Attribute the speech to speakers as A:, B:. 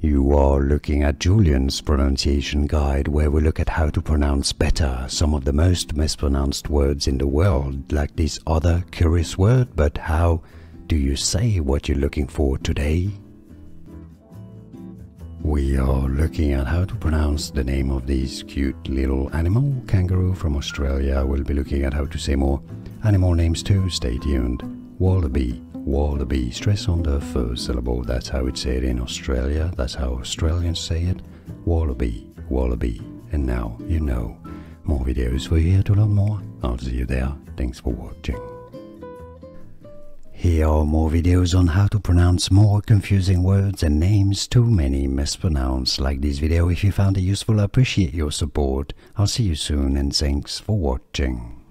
A: You are looking at Julian's pronunciation guide, where we look at how to pronounce better some of the most mispronounced words in the world, like this other curious word. But how do you say what you're looking for today? We are looking at how to pronounce the name of this cute little animal, kangaroo from Australia. We'll be looking at how to say more animal names too. Stay tuned. Wallaby. Wallaby. Stress on the first syllable. That's how it's said in Australia. That's how Australians say it. Wallaby. Wallaby. And now you know. More videos for you to learn more. I'll see you there. Thanks for watching. Here are more videos on how to pronounce more confusing words and names too many mispronounced. Like this video if you found it useful. I appreciate your support. I'll see you soon and thanks for watching.